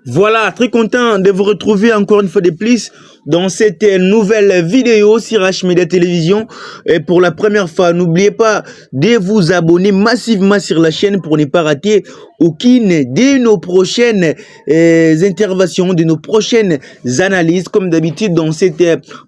Voilà, très content de vous retrouver encore une fois de plus dans cette nouvelle vidéo sur H-Media Télévision. Et pour la première fois, n'oubliez pas de vous abonner massivement sur la chaîne pour ne pas rater aucune de nos prochaines interventions, de nos prochaines analyses. Comme d'habitude, dans cette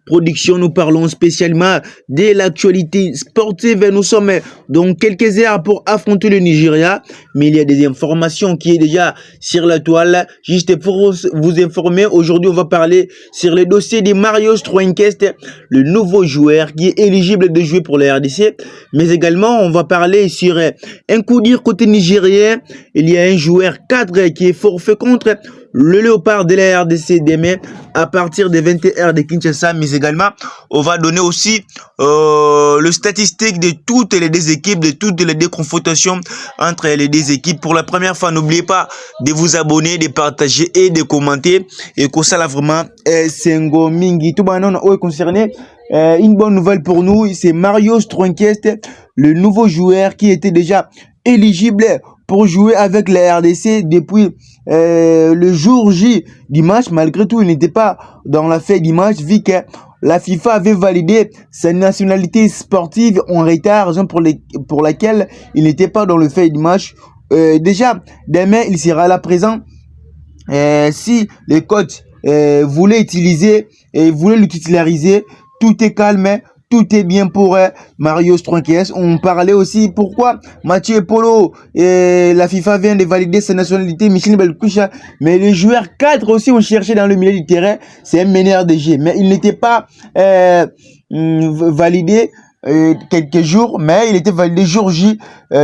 production, nous parlons spécialement de l'actualité sportive. Nous sommes dans quelques heures pour affronter le Nigeria, mais il y a des informations qui est déjà sur la toile. Juste pour vous informer, aujourd'hui, on va parler sur le dossier de Marius Troinkest, le nouveau joueur qui est éligible de jouer pour la RDC. Mais également, on va parler sur un coup dur côté nigérien. Il y a un joueur cadre qui est forfait contre le Léopard de la RDC demain à partir des 21h de Kinshasa. Mais également, on va donner aussi le statistique de toutes les deux équipes, de toutes les deux confrontations entre les deux équipes. Pour la première fois, n'oubliez pas de vous abonner, de partager et de commenter. Et que ça là vraiment, c'est un go mingi. Tout le monde est concerné. Une bonne nouvelle pour nous, c'est Marius Troinkest, le nouveau joueur qui était déjà éligible pour jouer avec la RDC depuis le jour J du match. Malgré tout, il n'était pas dans la feuille du match vu que la FIFA avait validé sa nationalité sportive en retard, raison pour laquelle il n'était pas dans le feuille du match. Déjà, demain, il sera là présent. Si les coachs voulaient utiliser et voulaient le titulariser, tout est calme. Tout est bien pour Marius Troinkest. On parlait aussi pourquoi Mathieu Polo et la FIFA vient de valider sa nationalité, Michel Belkoucha. Mais les joueurs cadres aussi ont cherché dans le milieu du terrain. C'est un meneur de jeu. Mais il n'était pas validé quelques jours, mais il était validé jour J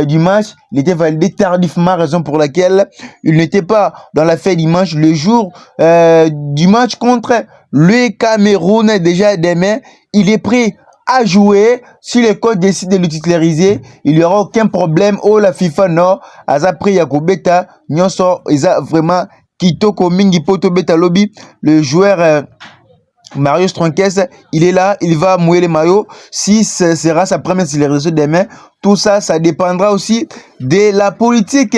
du match. Il était validé tardivement, raison pour laquelle il n'était pas dans la feuille du match le jour du match contre le Cameroun. Déjà demain, il est prêt à jouer. Si les coachs décident de le titulariser, il n'y aura aucun problème. Oh, la FIFA, non. Aza pris Yakobeta, Nyonso, Isa vraiment Kitoko Mingi Poto Beta Lobby, le joueur Marius Troinkest, il est là, il va mouiller les maillots. Si ce sera sa première titularisation demain, tout ça, ça dépendra aussi de la politique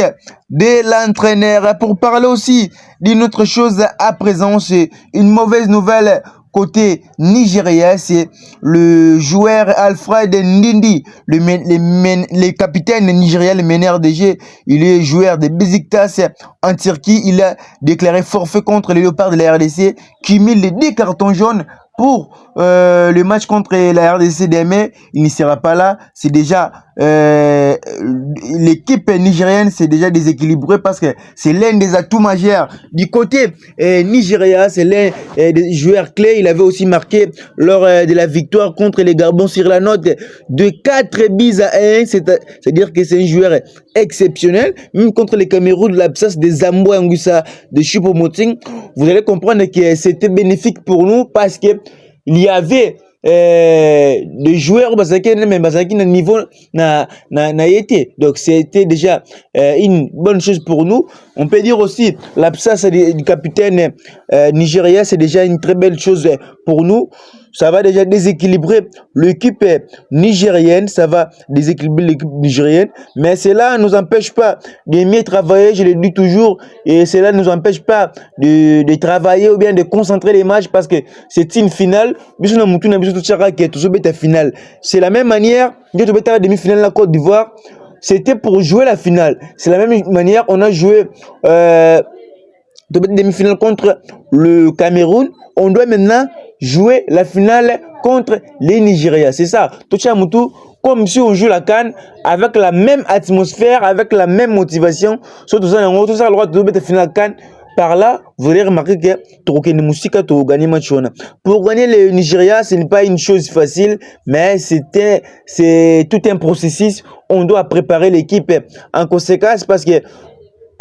de l'entraîneur. Pour parler aussi d'une autre chose à présent, c'est une mauvaise nouvelle. Côté Nigeria, c'est le joueur Alfred Ndindi, le capitaine nigérien, le meneur de jeu. Il est joueur de Beşiktaş en Turquie. Il a déclaré forfait contre les Léopards de la RDC, qui mit les 10 cartons jaunes pour le match contre la RDC demain. Il ne sera pas là. C'est déjà l'équipe nigérienne, c'est déjà déséquilibré parce que c'est l'un des atouts majeurs du côté Nigeria. C'est l'un des joueurs clés. Il avait aussi marqué lors de la victoire contre les Gabons sur la note de 4-1. C'est-à-dire que c'est un joueur exceptionnel. Même contre les Cameroun, l'absence de Zambo Anguissa, de Choupo-Moting, vous allez comprendre que c'était bénéfique pour nous parce que il y avait des joueurs mais Basaki n'a niveau n'a été, donc c'était déjà une bonne chose pour nous. On peut dire aussi l'absence du capitaine nigérien, c'est déjà une très belle chose pour nous. Ça va déjà déséquilibrer l'équipe nigérienne, ça va déséquilibrer l'équipe nigérienne, mais cela ne nous empêche pas de mieux travailler, je le dis toujours, et cela ne nous empêche pas de travailler ou bien de concentrer les matchs parce que c'est une finale. C'est la même manière que la demi-finale la Côte d'Ivoire, c'était pour jouer la finale. C'est la même manière on a joué demi-finale contre le Cameroun. On doit maintenant jouer la finale contre les Nigeria. C'est ça. Comme si on joue la CAN avec la même atmosphère, avec la même motivation. Surtout ça, tout ça, le droit de la finale CAN. Par là, vous allez remarquer que pour gagner match. Pour gagner le Nigeria, ce n'est pas une chose facile, mais c'est tout un processus. On doit préparer l'équipe en conséquence parce que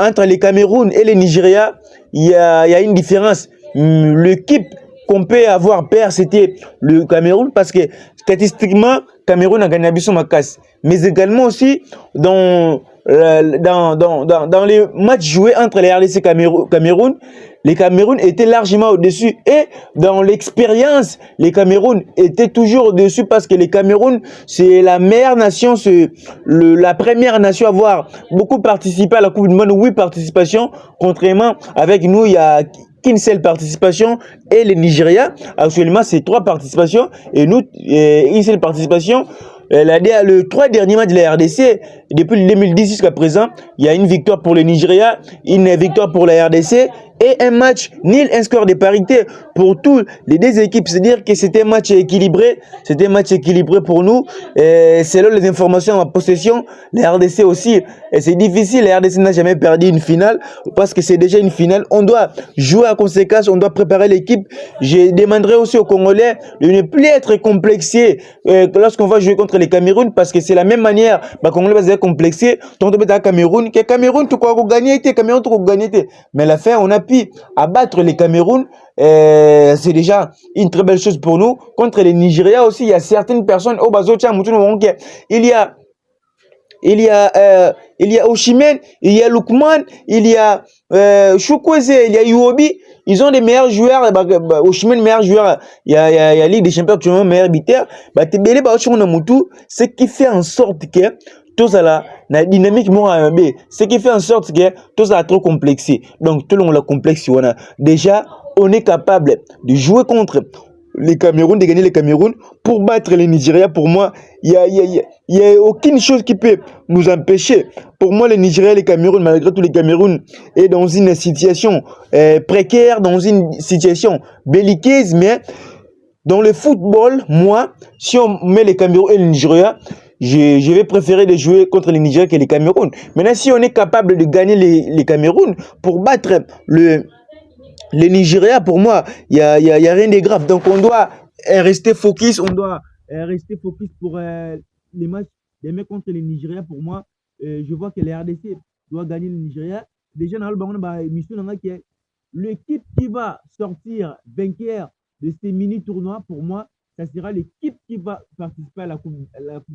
entre les Cameroun et les Nigeria, il y a une différence. L'équipe qu'on peut avoir peur, c'était le Cameroun parce que statistiquement, Cameroun a gagné Abisson Makas. Mais également aussi dans dans les matchs joués entre les RDC Cameroun, les Cameroun étaient largement au-dessus. Et dans l'expérience, les Cameroun étaient toujours au-dessus parce que les Cameroun, c'est la meilleure nation, c'est la première nation à avoir beaucoup participé à la Coupe du Monde. 8 participations, contrairement avec nous, il y a qu'une seule participation, et le Nigeria, actuellement, c'est 3 participations, et nous, une seule participation. Le 3 derniers matchs de la RDC, depuis 2010 jusqu'à présent, il y a une victoire pour le Nigeria, une victoire pour la RDC, et un match nul, un score de parité pour tous les 2 équipes. C'est-à-dire que c'était un match équilibré, pour nous. Et selon les informations en ma possession, la RDC aussi, et c'est difficile, la RDC n'a jamais perdu une finale, parce que c'est déjà une finale. On doit jouer à conséquence, on doit préparer l'équipe. Je demanderai aussi aux Congolais de ne plus être complexés lorsqu'on va jouer contre les Cameroun, parce que c'est la même manière, les Congolais vont être complexés, tant que Cameroun, Cameroun, tout quoi, gagner, Cameroun, tout quoi, gagner. Mais à la fin, on a pu abattre les Cameroun, c'est déjà une très belle chose pour nous. Contre les Nigeria aussi, il y a certaines personnes, il y a Oshimen, il y a Lukman, il y a Chukwueze, il y a Iwobi. Ils ont des meilleurs joueurs. Oshimen, meilleur joueur. Il y a Ligue des Champions, actuellement, meilleur buteur. Ce qui fait en sorte que tout ça la dynamique ce qui fait en sorte que tout ça est trop complexé. Donc, tout le monde la complexe. Déjà, on est capable de jouer contre les Cameroun, de gagner les Cameroun pour battre les Nigeria. Pour moi, il y a aucune chose qui peut nous empêcher. Pour moi, les Nigeria et les Cameroun, malgré tout, les Cameroun est dans une situation précaire, dans une situation belliqueuse, mais dans le football, moi, si on met les Cameroun et les Nigeria, je vais préférer de jouer contre les Nigeria que les Cameroun. Maintenant, si on est capable de gagner les Cameroun pour battre les Nigeria, pour moi, il y a rien de grave. Donc, on doit rester focus. On doit rester focus pour les matchs contre les Nigeria. Pour moi, je vois que les RDC doit gagner le Nigeria. Déjà, dans l'équipe qui va sortir vainqueur de ces mini-tournois, pour moi, ça sera l'équipe qui va participer à la coupe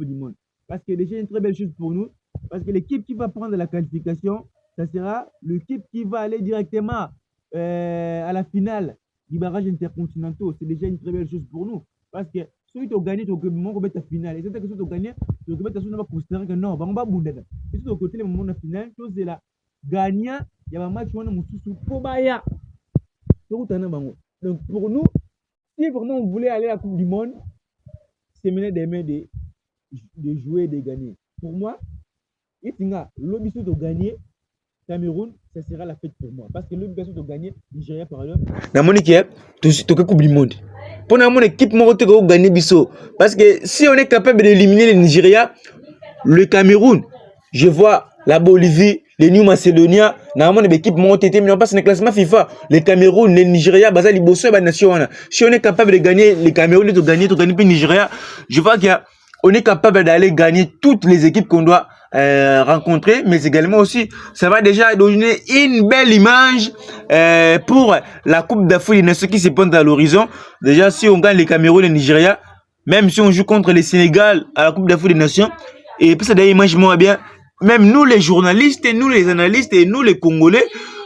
du Monde. Parce que déjà, une très belle chose pour nous. Parce que l'équipe qui va prendre la qualification, ça sera l'équipe qui va aller directement à la finale du barrage intercontinental. C'est déjà une très belle chose pour nous. Parce que si tu as gagné, tu as la finale. Et si tu as gagné, tu as considérer que non, on va bouder. Et si tu as côté le moment de la finale, tu as gagnant, il y a un match où on a mon sous pour Baya. Donc pour nous, si vraiment on voulait aller à la Coupe du Monde, c'est mener des mains de jouer et de gagner. Pour moi, l'obligation de gagner Cameroun, ça sera la fête pour moi. Parce que l'obligation de gagner Nigeria par exemple. La Monique, tu as Coupe du Monde. Pour mon équipe, moi, tu as gagné Bisso. Parce que si on est capable d'éliminer le Nigeria, le Cameroun, je vois la Bolivie, les New Macedonia, normalement l'équipe monte mais on passe dans le classement FIFA. Le Cameroun, le Nigeria, Bazali Bosso et la nation. Si on est capable de gagner le Cameroun, de gagner le Nigeria, je vois qu'on est capable d'aller gagner toutes les équipes qu'on doit rencontrer, mais également aussi, ça va déjà donner une belle image pour la Coupe d'Afrique des Nations qui se pointe à l'horizon. Déjà, si on gagne le Cameroun et le Nigeria, même si on joue contre le Sénégal à la Coupe d'Afrique des Nations, et puis ça donne une image moins bien. Même nous les journalistes, et nous les analystes et nous les Congolais,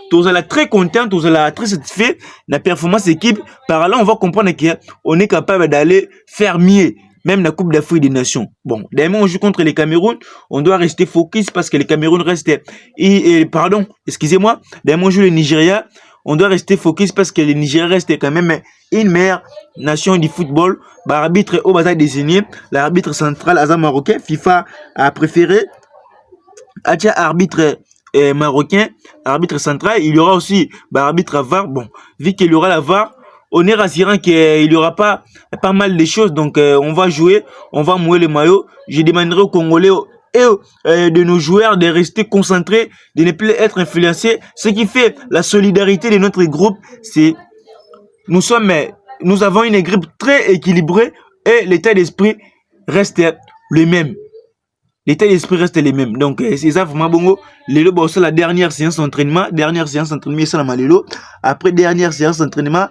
tous allons très contents, tous allons très satisfaits de la performance équipe. Par là, on va comprendre qu'on est capable d'aller faire mieux, même la Coupe d'Afrique des Nations. Bon, d'ailleurs, on joue contre les Cameroun, on doit rester focus parce que les Cameroun restent... pardon, excusez-moi, d'ailleurs, on joue le Nigeria, on doit rester focus parce que le Nigeria reste quand même une meilleure nation du football. L'arbitre au bazar désigné, l'arbitre central Azam marocain, FIFA a préféré. Arbitre marocain, arbitre central, il y aura aussi arbitre VAR. Bon, vu qu'il y aura la VAR, on est rassurant qu'il n'y aura pas mal de choses. Donc, on va jouer, on va mouiller le maillot. Je demanderai aux Congolais et de nos joueurs de rester concentrés, de ne plus être influencés. Ce qui fait la solidarité de notre groupe, c'est nous avons une groupe très équilibrée et l'état d'esprit reste le même. L'état d'esprit reste les mêmes. Donc, c'est ça, vraiment bon. Lelo, c'est la dernière séance d'entraînement. Ça la lelo. Après dernière séance d'entraînement,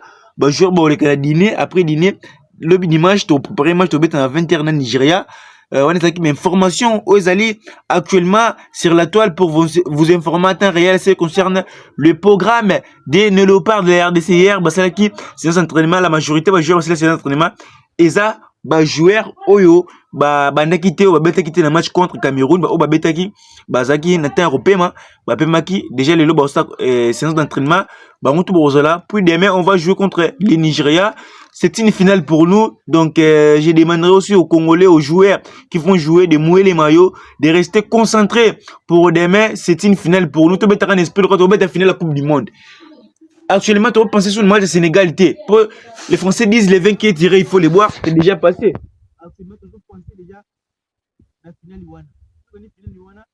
jour, le dîner. Après dîner, le dimanche, tu prépares match, tu es à 20h dans Nigeria. on est avec mes informations aux alliés actuellement sur la toile pour vous informer en temps réel ce qui concerne le programme des Nélopards de la RDC hier. Bah, c'est qui c'est un entraînement, la majorité va jouer c'est un entraînement. Et ça, bah, joueur Oyo, bah, bandaki te, bah, betaki te na match contre Cameroun, bah, bah, betaki, bah, zaki, na temps européen, bah, pemaki, déjà, les lots, bah, séance d'entraînement, bah, on tout là. Puis demain, on va jouer contre le Nigeria. C'est une finale pour nous. Donc, je demanderai aussi aux Congolais, aux joueurs qui vont jouer, de mouiller les maillots, de rester concentrés pour demain. C'est une finale pour nous. Tu vas un esprit quand tu vas finir la Coupe du Monde. Actuellement, tu vas penser sur le match de Sénégalité. Les Français disent les 20 qui est tiré, il faut les boire. C'est déjà passé. Actuellement, tu vas penser déjà la finale Iwana. Tu connais la finale Iwana,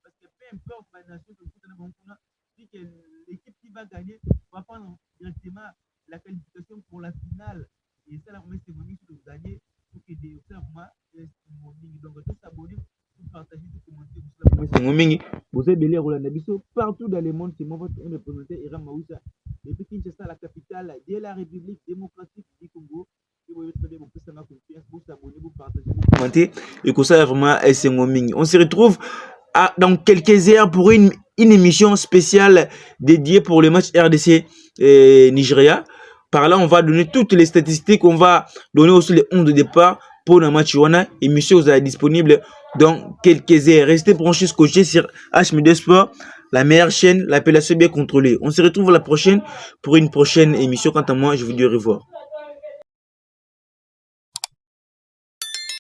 parce que peu importe la nation, si l'équipe qui va gagner va prendre directement la qualification pour la finale. Et ça, la promesse, c'est Moni qui doit gagner pour que des observements donc tous s'abonner pour partager, pour commenter. Vous avez belé Roland Bisso partout dans le monde. C'est moi votre représentant Iram Maoussa. Et puis Kinshasa, la capitale de la République démocratique du Congo. Et vous avez beaucoup de confiance, vous s'abonner, vous partager, vous commenter. Et que ça, vraiment, c'est Momingi. On se retrouve dans quelques heures pour une émission spéciale dédiée pour le match RDC Nigeria. Par là, on va donner toutes les statistiques. On va donner aussi les 11 de départ pour le match Iwana. Émission vous est disponible dans quelques heures. Restez branchés, scotchés sur HMD Sport, la meilleure chaîne, l'appellation bien contrôlée. On se retrouve la prochaine pour une prochaine émission. Quant à moi, je vous dis au revoir.